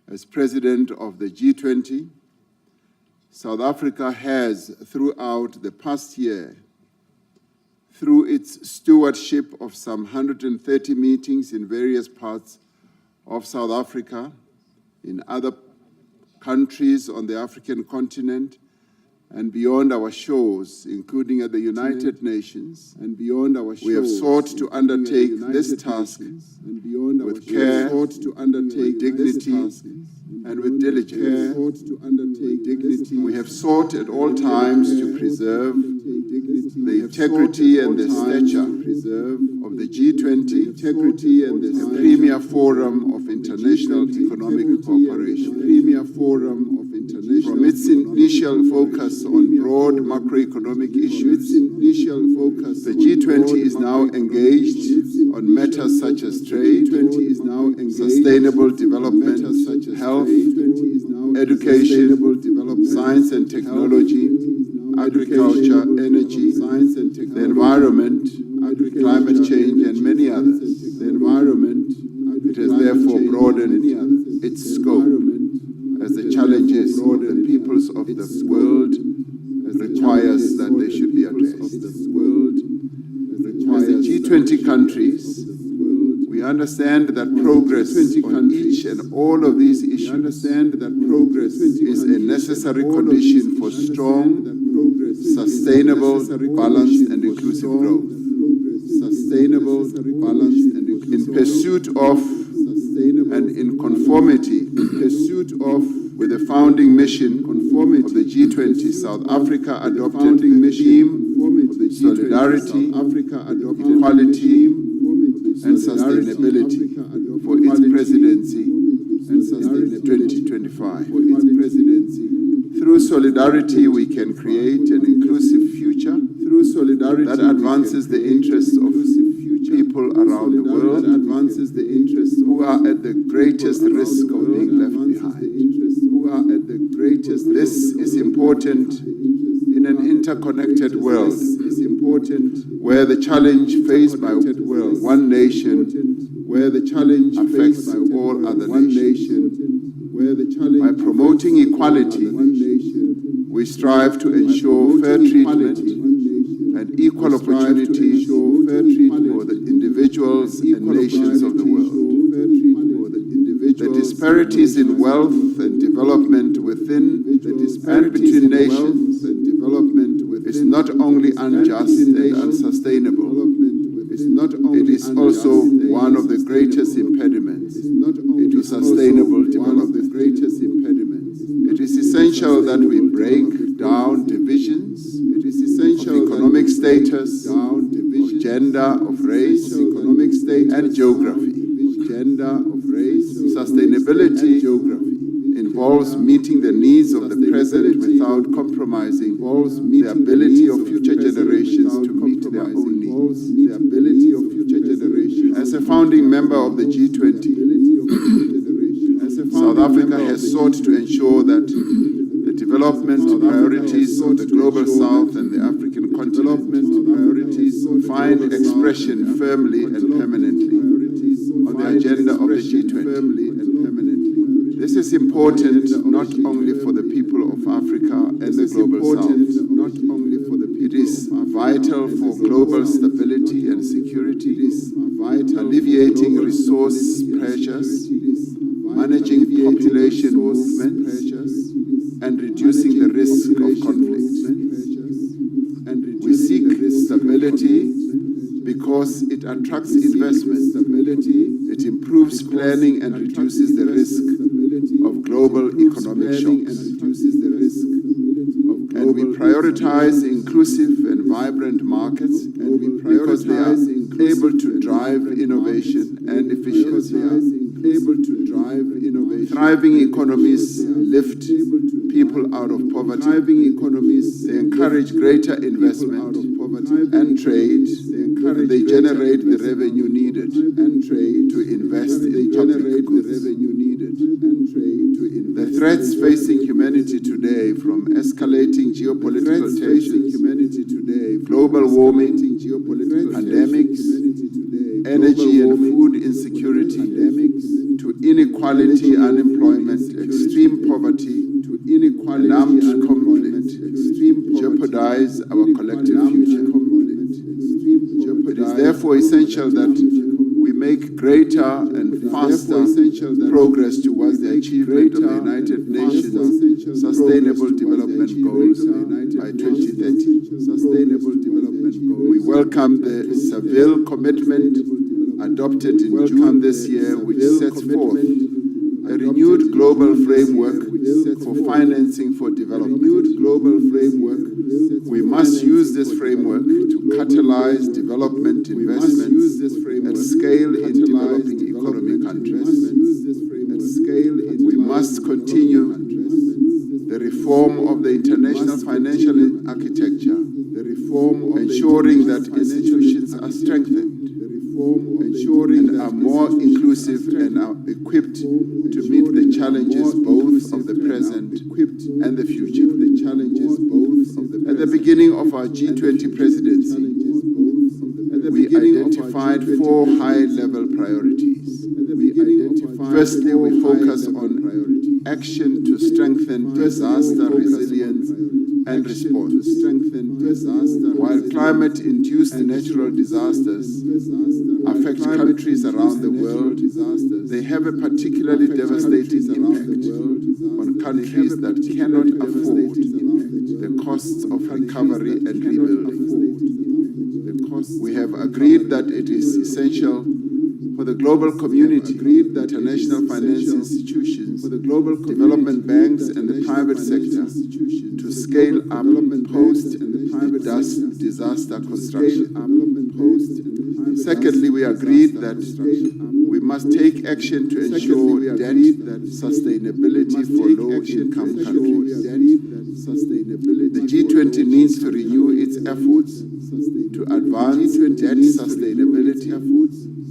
As president of the G20, South Africa has, throughout the past year, through its stewardship of some 130 meetings in various parts of South Africa, in other countries on the African continent, and beyond our shores, including at the United Nations, and beyond our shores, we have sought to undertake this task with care, with dignity, and with diligence. We have sought at all times to preserve the integrity and the stature of the G20, a premier forum of international economic cooperation. From its initial focus on broad macroeconomic issues, the G20 is now engaged on matters such as trade, sustainable development, health, education, science and technology, agriculture, energy, the environment, climate change, and many others. It has therefore broadened its scope as the challenges of the peoples of the world requires that they should be addressed. As the G20 countries, we understand that progress on each and all of these issues is a necessary condition for strong, sustainable, balanced, and inclusive growth. In pursuit of and in conformity with the founding mission of the G20, South Africa adopted the theme of solidarity, equality, and sustainability for its presidency in 2025. Through solidarity, we can create an inclusive future that advances the interests of people around the world who are at the greatest risk of being left behind. This is important in an interconnected world where the challenge faced by one nation affects all other nations. By promoting equality, we strive to ensure fair treatment and equal opportunity for the individuals and nations of the world. The disparities in wealth and development within and between nations is not only unjust and unsustainable, it is also one of the greatest impediments to sustainable development. It is essential that we break down divisions of economic status, of gender, of race, and geography. Sustainability involves meeting the needs of the present without compromising the ability of future generations to meet their own needs. As a founding member of the G20, South Africa has sought to ensure that the development priorities of the Global South and the African continent find expression firmly and permanently on the agenda of the G20. This is important not only for the people of Africa and the Global South. It is vital for global stability and security, alleviating resource pressures, managing population movements, and reducing the risk of conflict. We seek stability because it attracts investment. It improves planning and reduces the risk of global economic shocks. And we prioritize inclusive and vibrant markets because they are able to drive innovation and efficiency. Thriving economies lift people out of poverty. They encourage greater investment and trade, and they generate the revenue needed to invest in public goods. The threats facing humanity today, from escalating geopolitical tensions, global warming, pandemics, energy and food insecurity, to inequality, unemployment, extreme poverty to inequality and armed conflict jeopardize our collective future. It is therefore essential that we make greater and faster progress towards the achievement of the United Nations Sustainable Development Goals by 2030. We welcome the Seville Commitment adopted in June this year, which sets forth a renewed global framework for financing for development. We must use this framework to catalyze development investments at scale in developing economy countries. We must continue the reform of the international financial architecture, ensuring that institutions are strengthened, and are more inclusive and are equipped to meet the challenges both of the present and the future. At the beginning of our G20 presidency, we identified 4 high-level priorities. Firstly, we focus on action to strengthen disaster resilience and response. While climate-induced natural disasters affect countries around the world, they have a particularly devastating impact on countries that cannot afford the costs of recovery and rebuilding. We have agreed that it is essential for the global community, international finance institutions, development banks, and the private sector to scale up post-disaster construction. Secondly, we agreed that we must take action to ensure debt sustainability for low-income countries. The G20 needs to renew its efforts to advance debt sustainability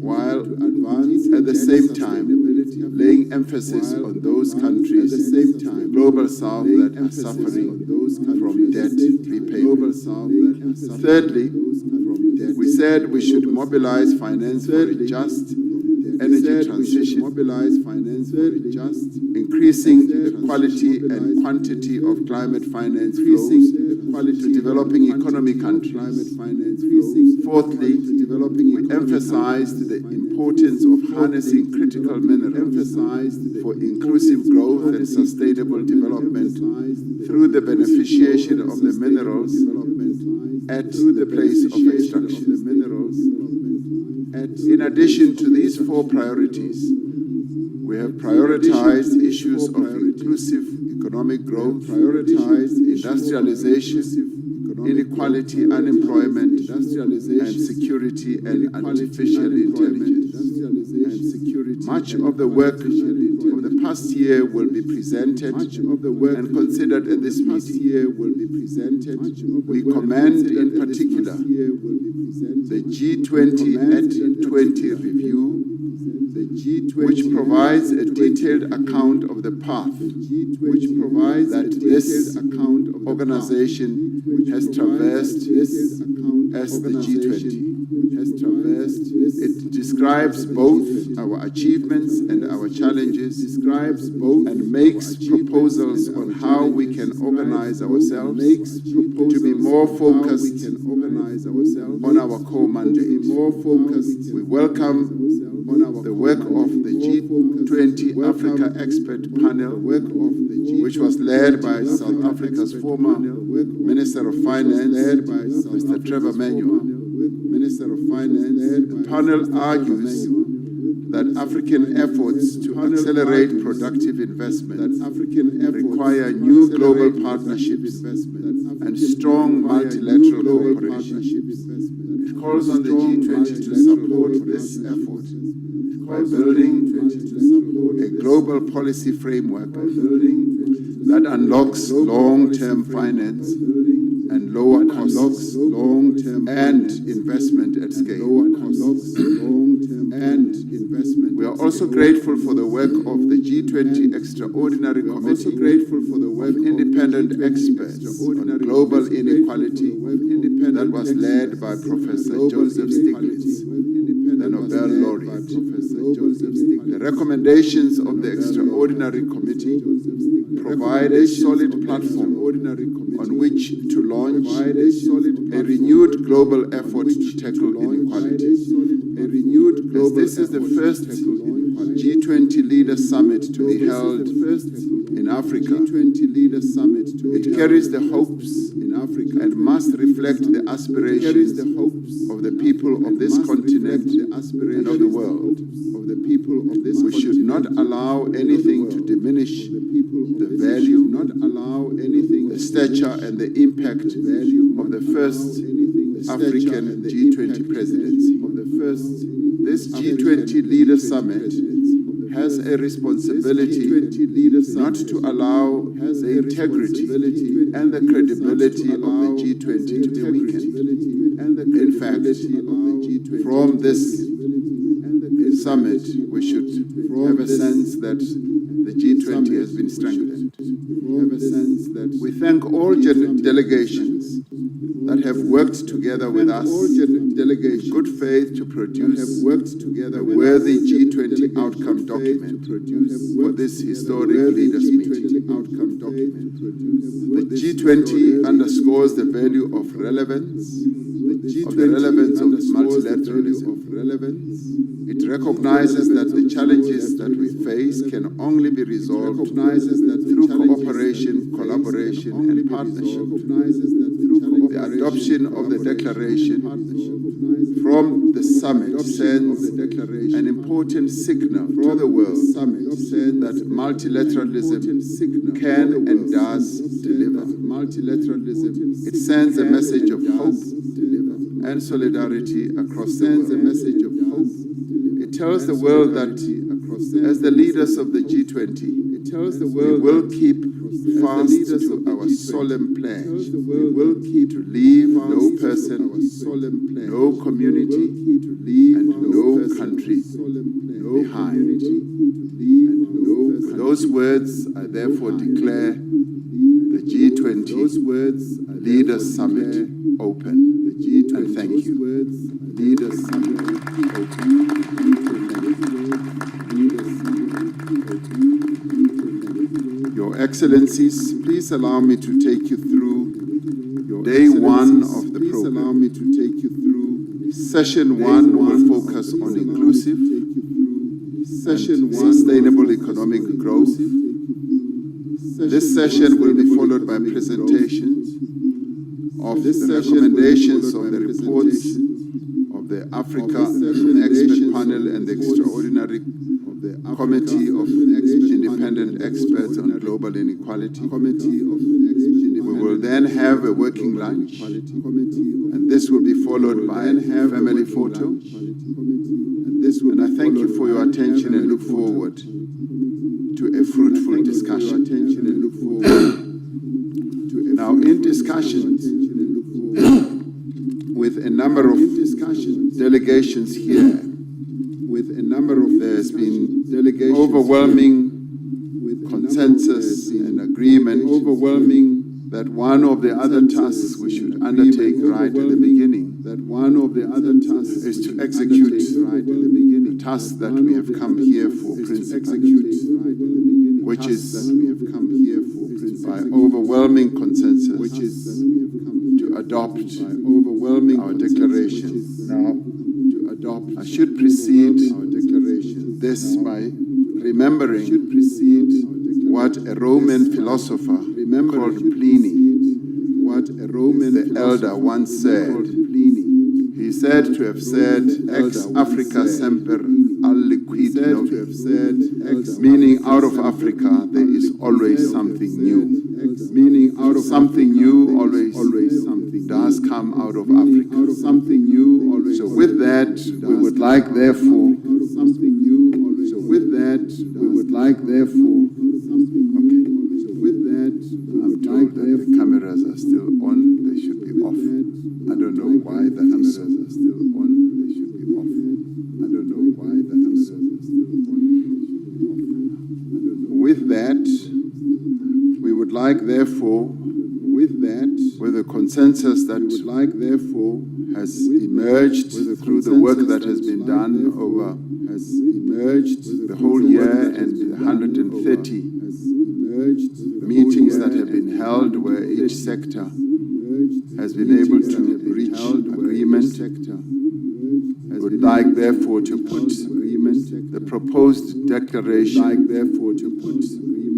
while at the same time laying emphasis on those countries in the global south that are suffering from debt repayment. Thirdly, we said we should mobilize finance for a just energy transition, increasing the quality and quantity of climate finance flows to developing economy countries. Fourthly, we emphasized the importance of harnessing critical minerals for inclusive growth and sustainable development through the beneficiation of the minerals at the place of extraction. In addition to these 4 priorities, we have prioritized issues of inclusive economic growth, industrialization, inequality, unemployment, and security and artificial intelligence. Much of the work of the past year will be presented and considered at this meeting. We commend in particular the G20 at 20 review, which provides a detailed account of the path that this organization has traversed as the G20. It describes both our achievements and our challenges, and makes proposals on how we can organize ourselves to be more focused on our core mandate. We welcome the work of the G20 Africa Expert Panel, which was led by South Africa's former Minister of Finance, Mr. Trevor Manuel. The panel argues that African efforts to accelerate productive investment require new global partnerships and strong multilateral cooperation. It calls on the G20 to support this effort by building a global policy framework that unlocks long-term finance and lower costs and investment at scale. We are also grateful for the work of the G20 Extraordinary Committee of independent experts on global inequality that was led by Professor Joseph Stiglitz. the Nobel laureate. The recommendations of the Extraordinary Committee provide a solid platform on which to launch a renewed global effort to tackle inequality. As this is the first G20 Leaders Summit to be held in Africa, it carries the hopes and must reflect the aspirations of the people of this continent and of the world. We should not allow anything to diminish the value, the stature and the impact of the first African G20 presidency. This G20 Leaders Summit has a responsibility not to allow the integrity and the credibility of the G20 to be weakened. In fact, from this summit, we should have a sense that the G20 has been strengthened. We thank all delegations that have worked together with us in good faith to produce a worthy G20 outcome document for this historic leaders meeting. The G20 underscores the value of relevance, of multilateralism. It recognizes that the challenges that we face can only be resolved through cooperation, collaboration, and partnership. The adoption of the declaration from the summit sends an important signal to the world that multilateralism can and does deliver. It sends a message of hope and solidarity across the world. It tells the world that as the leaders of the G20, we will keep fast to our solemn pledge to leave no person, no community, and no country behind. With those words, I therefore declare the G20 Leaders Summit open. And thank you. Leaders Summit open. Your Excellencies, please allow me to take you through day one of the program. Session one will focus on inclusive and sustainable economic growth. This session will be followed by presentations of the recommendations of the reports of the Africa Expert Panel and the Extraordinary Committee of Independent Experts on Global Inequality. We will then have a working lunch, and this will be followed by a family photo. And I thank you for your attention and look forward to a fruitful discussion. Now, in discussions with a number of delegations here, there's been overwhelming consensus and agreement that one of the other tasks we should undertake right at the beginning is to execute the task that we have come here for, principally, which is by overwhelming consensus to adopt our declaration. Now, I should precede this by remembering what a Roman philosopher called Pliny, the elder, once said. He said to have said, ex Africa semper aliquid novi, meaning out of Africa there is always something new. Meaning out of something new always something does come out of Africa. Something new always. So with that, we would like therefore. Okay. I'm told that the cameras are still on. They should be off. I don't know why the cameras are still on. They should be off. I don't know why the cameras are still on. With that, we would like, therefore, with the consensus that has emerged through the work that has been done over the whole year and the 130 meetings that have been held where each sector has been able to reach agreement. I would like, therefore, to put the proposed declaration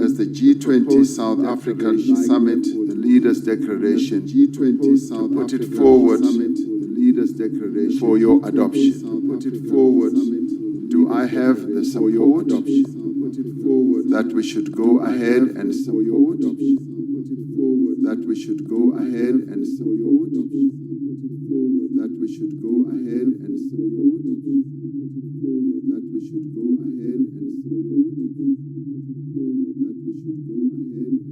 as the G20 South African Summit, the Leaders' Declaration, to put it forward for your adoption. Do I have the support that we should go ahead and support? That we should go ahead and support? That we should go ahead and support? That we should go ahead and support? That we should go ahead and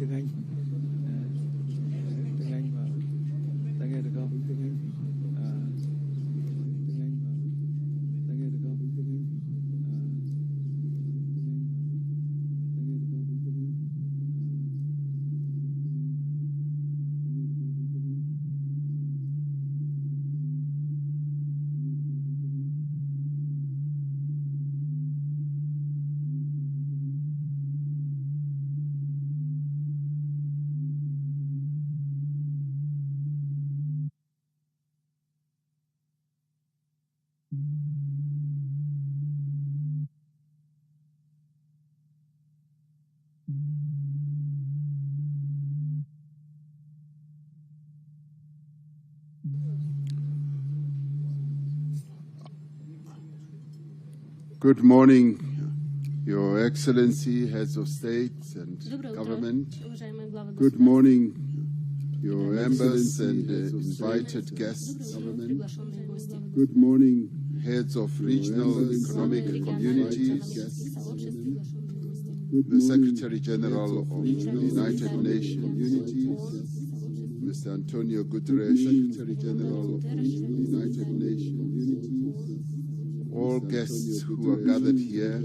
tiếng Anh. Tiếng Anh vào. Ta nghe được không? Tiếng Anh. Tiếng Anh vào. Ta nghe được không? Tiếng Anh. Good morning, Your Excellency, heads of state and government. Good morning, your members and invited guests. Good morning, heads of regional economic communities. The Secretary General of the United Nations, Mr. Antonio Guterres, Secretary General of the United Nations. All guests who are gathered here,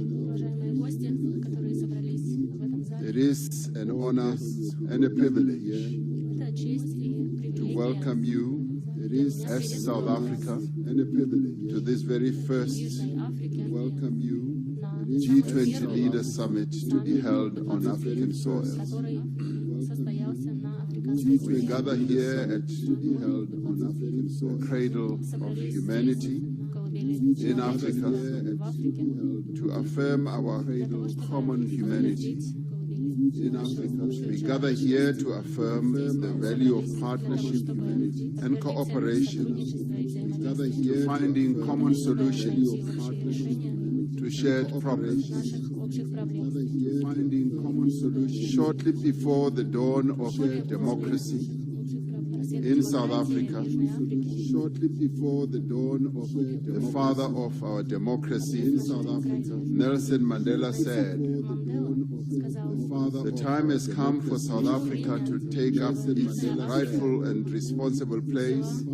it is an honor and a privilege to welcome you as South Africa and a privilege to this very first G20 Leaders Summit to be held on African soil. We gather here at the cradle of humanity in Africa to affirm our common humanity. We gather here to affirm the value of partnership and cooperation, to finding common solutions to shared problems. Shortly before the dawn of democracy in South Africa, the father of our democracy in South Africa, Nelson Mandela, said, "The time has come for South Africa to take up its rightful and responsible place